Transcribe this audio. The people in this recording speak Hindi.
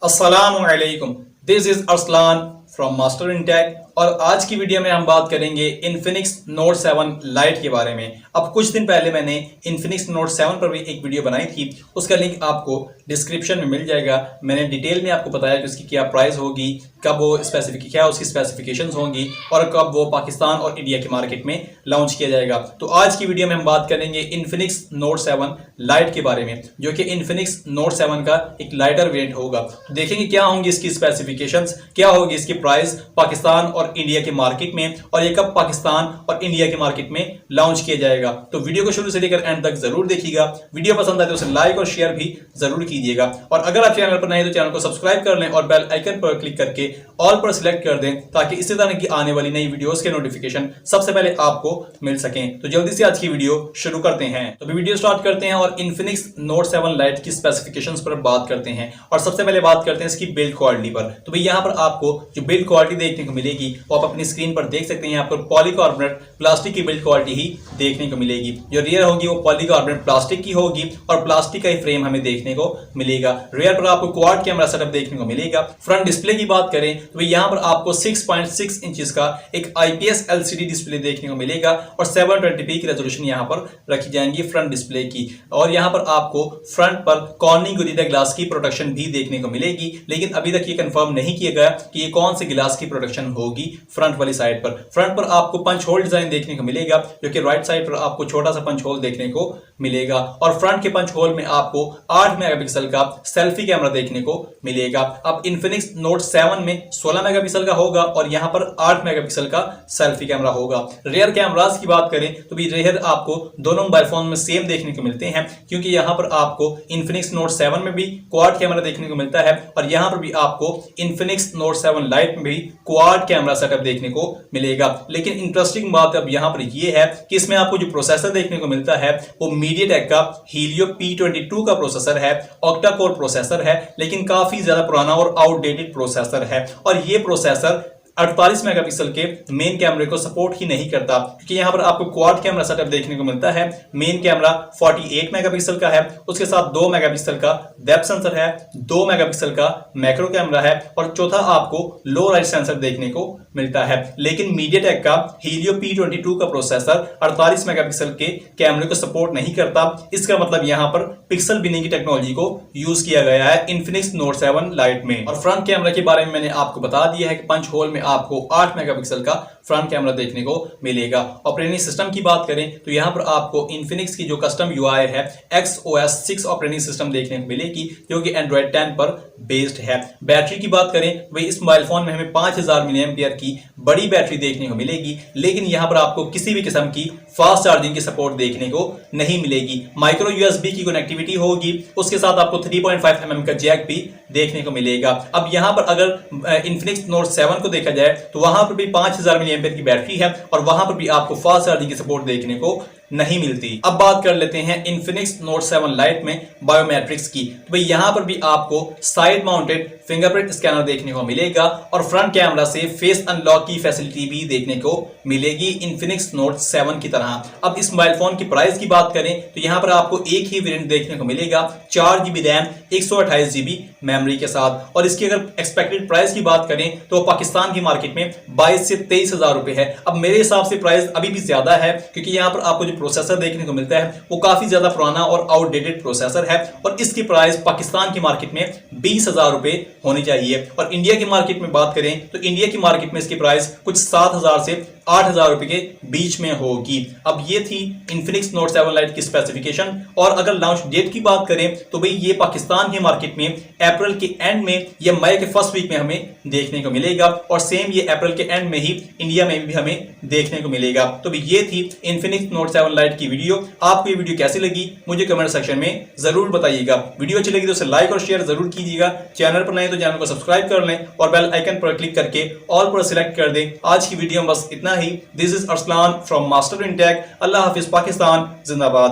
अस्सलाम वालेकुम, this is Aslan from MasterinTech और आज की वीडियो में हम बात करेंगे Infinix Note 7 Lite के बारे में। अब कुछ दिन पहले मैंने Infinix Note 7 पर भी एक वीडियो बनाई थी, उसका लिंक आपको डिस्क्रिप्शन में मिल जाएगा। मैंने डिटेल में आपको बताया कि उसकी क्या प्राइस होगी, कब वो क्या उसकी स्पेसिफिकेशंस होंगी और कब वो पाकिस्तान और इंडिया के मार्केट में लॉन्च किया जाएगा। तो आज की वीडियो में हम बात करेंगे Infinix Note 7 Lite के बारे में, जो कि Infinix Note 7 का एक लाइटर वेरिएंट होगा। तो देखेंगे क्या होंगी इसकी स्पेसिफिकेशंस, क्या होगी इसकी प्राइस पाकिस्तान और इंडिया के मार्केट में, और ये कब पाकिस्तान और इंडिया के मार्केट में लॉन्च किया जाएगा। तो वीडियो को शुरू से लेकर एंड तक जरूर देखिएगा। वीडियो पसंद आए तो उसे लाइक और शेयर भी जरूर कीजिएगा, और अगर आप चैनल पर नए तो चैनल को सब्सक्राइब कर लें और बेल आइकन पर क्लिक करके ऑल पर सिलेक्ट कर दें, ताकि इसी तरह की आने वाली नई वीडियोस के नोटिफिकेशन सबसे पहले आपको मिल सकें। तो जल्दी से आज की वीडियो शुरू करते हैं। तो वीडियो स्टार्ट करते हैं और Infinix Note 7 Lite की स्पेसिफिकेशंस पर बात करते हैं, और सबसे पहले बात करते हैं इसकी बिल्ड क्वालिटी पर। तो भाई यहाँ पर आपको जो बिल्ड क्वालिटी देखने को मिलेगी वो आप अपनी स्क्रीन पर देख सकते हैं। यहाँ पर पॉलीकार्बोनेट प्लास्टिक की बिल्ड क्वालिटी ही देखने को मिलेगी। जो रियर होगी वो पॉलीकार्बोनेट प्लास्टिक की होगी और प्लास्टिक का ही फ्रेम हमें देखने को मिलेगा। रियर पर आपको क्वाड कैमरा सेटअप देखने को मिलेगा। फ्रंट डिस्प्ले की बात करें तो यहाँ पर आपको 6.6 इंचेस का एक IPS LCD डिस्प्ले देखने को मिलेगा और 720p की रेजोल्यूशन यहाँ पर रखी जाएंगी फ्रंट डिस्प्ले की। और यहाँ पर आपको फ्रंट पर कॉर्निंग गोरिल्ला ग्लास की प्रोटेक्शन भी देखने को मिलेगी, लेकिन अभी तक ये कंफर्म नहीं किया गया कि ये कौन से ग्लास की प्रोटेक्शन होगी फ्रंट वाली साइड पर। फ्रंट पर आपको पंच होल डिजाइन देखने को मिलेगा, जो कि राइट साइड पर आपको छोटा सा पंच होल देखने को मिलेगा, और फ्रंट के पंच होल में आपको 8 मेगापिक्सल का सेल्फी कैमरा देखने को मिलेगा। अब Infinix Note 7 में 16 मेगापिक्सल का होगा और यहाँ पर 8 मेगापिक्सल का सेल्फी कैमरा होगा। रियर कैमरास की बात करें तो भी रियर आपको दोनों मोबाइल फोन में सेम देखने को मिलते हैं, क्योंकि यहाँ पर आपको Infinix Note 7 में भी क्वाड कैमरा देखने को मिलता है और यहाँ पर भी आपको Infinix Note 7 Lite में भी क्वाड कैमरा सेटअप देखने को मिलेगा। लेकिन इंटरेस्टिंग बात अब यहाँ पर यह है कि इसमें आपको जो प्रोसेसर देखने को मिलता है वो Media-tek का Helio P22 का प्रोसेसर है, Octa-core प्रोसेसर है, लेकिन काफी ज्यादा पुराना और आउटडेटेड प्रोसेसर है। और ये प्रोसेसर 48 मेगापिक्सल के मेन कैमरे को सपोर्ट ही नहीं करता, क्योंकि यहाँ पर आपको क्वाड कैमरा सेटअप देखने को मिलता है। मेन कैमरा 48 मेगापिक्सल का है, उसके साथ 2 मेगापिक्सल का डेप्थ सेंसर है, 2 मेगापिक्सल का मैक्रो कैमरा है और चौथा आपको लो लाइट सेंसर देखने को मिलता है। लेकिन Media-tek का Helio P22 का प्रोसेसर 48 मेगापिक्सल के कैमरे को सपोर्ट नहीं करता। इसका मतलब यहाँ पर पिक्सल बिनिंग की टेक्नोलॉजी को यूज किया गया है Infinix Note 7 Lite में। और फ्रंट कैमरा के बारे में मैंने आपको बता दिया है कि पंच होल में आपको 8 मेगापिक्सल का फ्रंट कैमरा देखने को मिलेगा। ऑपरेटिंग सिस्टम की बात करें तो यहाँ पर आपको Infinix की जो कस्टम UI है XOS 6 ऑपरेटिंग सिस्टम देखने को मिलेगी, जो कि Android 10 पर बेस्ड है। बैटरी की बात करें वही इस मोबाइल फोन में हमें 5000 mAh की बड़ी बैटरी देखने को मिलेगी, लेकिन यहाँ पर आपको किसी भी किस्म की फास्ट चार्जिंग की सपोर्ट देखने को नहीं मिलेगी। माइक्रो USB की कनेक्टिविटी होगी, उसके साथ आपको 3.5 mm का जैक भी देखने को मिलेगा। अब यहाँ पर अगर Infinix Note 7 को देखा जाए तो वहां पर भी 5000 mAh की बैटरी है और वहां पर भी आपको फास्ट चार्जिंग की सपोर्ट देखने को नहीं मिलती। अब बात कर लेते हैं Infinix Note 7 Lite में बायोमेट्रिक्स की। तो भाई यहाँ पर भी आपको साइड माउंटेड फिंगरप्रिंट स्कैनर देखने को मिलेगा और फ्रंट कैमरा से फेस अनलॉक की फैसिलिटी भी देखने को मिलेगी Infinix Note 7 की तरह। अब इस मोबाइल फोन की प्राइस की बात करें तो यहाँ पर आपको एक ही वेरिएंट देखने को मिलेगा, 4GB रैम 128GB मेमोरी के साथ। और इसकी अगर एक्सपेक्टेड प्राइस की बात करें तो पाकिस्तान की मार्केट में 22 से 23 हजार रुपए है। अब मेरे हिसाब से प्राइस अभी भी ज्यादा है, क्योंकि यहाँ पर आपको प्रोसेसर देखने को मिलता है वो काफी ज्यादा पुराना और आउटडेटेड प्रोसेसर है और इसकी प्राइस पाकिस्तान की मार्केट में 20,000 रुपए होनी चाहिए। और इंडिया की मार्केट में बात करें तो इंडिया की मार्केट में इसकी प्राइस कुछ 7,000 से 8,000 रुपए के बीच में होगी। अब ये थी Infinix Note 7 Lite की स्पेसिफिकेशन। और अगर लॉन्च डेट की बात करें तो भाई ये पाकिस्तान की मार्केट में अप्रैल के एंड में या मई के फर्स्ट वीक में हमें देखने को मिलेगा, और सेम ये अप्रैल के एंड में ही इंडिया में भी हमें देखने को मिलेगा। तो भाई ये थी Infinix Note 7 Lite की वीडियो। आपको ये वीडियो कैसी लगी मुझे कमेंट सेक्शन में जरूर बताइएगा। वीडियो अच्छी लगी तो उसे लाइक और शेयर जरूर कीजिएगा। चैनल पर नए तो चैनल को सब्सक्राइब कर लें और बेल आइकन पर क्लिक करके ऑल पर सिलेक्ट कर दें। आज की वीडियो में बस इतना ही। This is Aslam from MasterinTech। अल्लाह हाफिज, पाकिस्तान जिंदाबाद।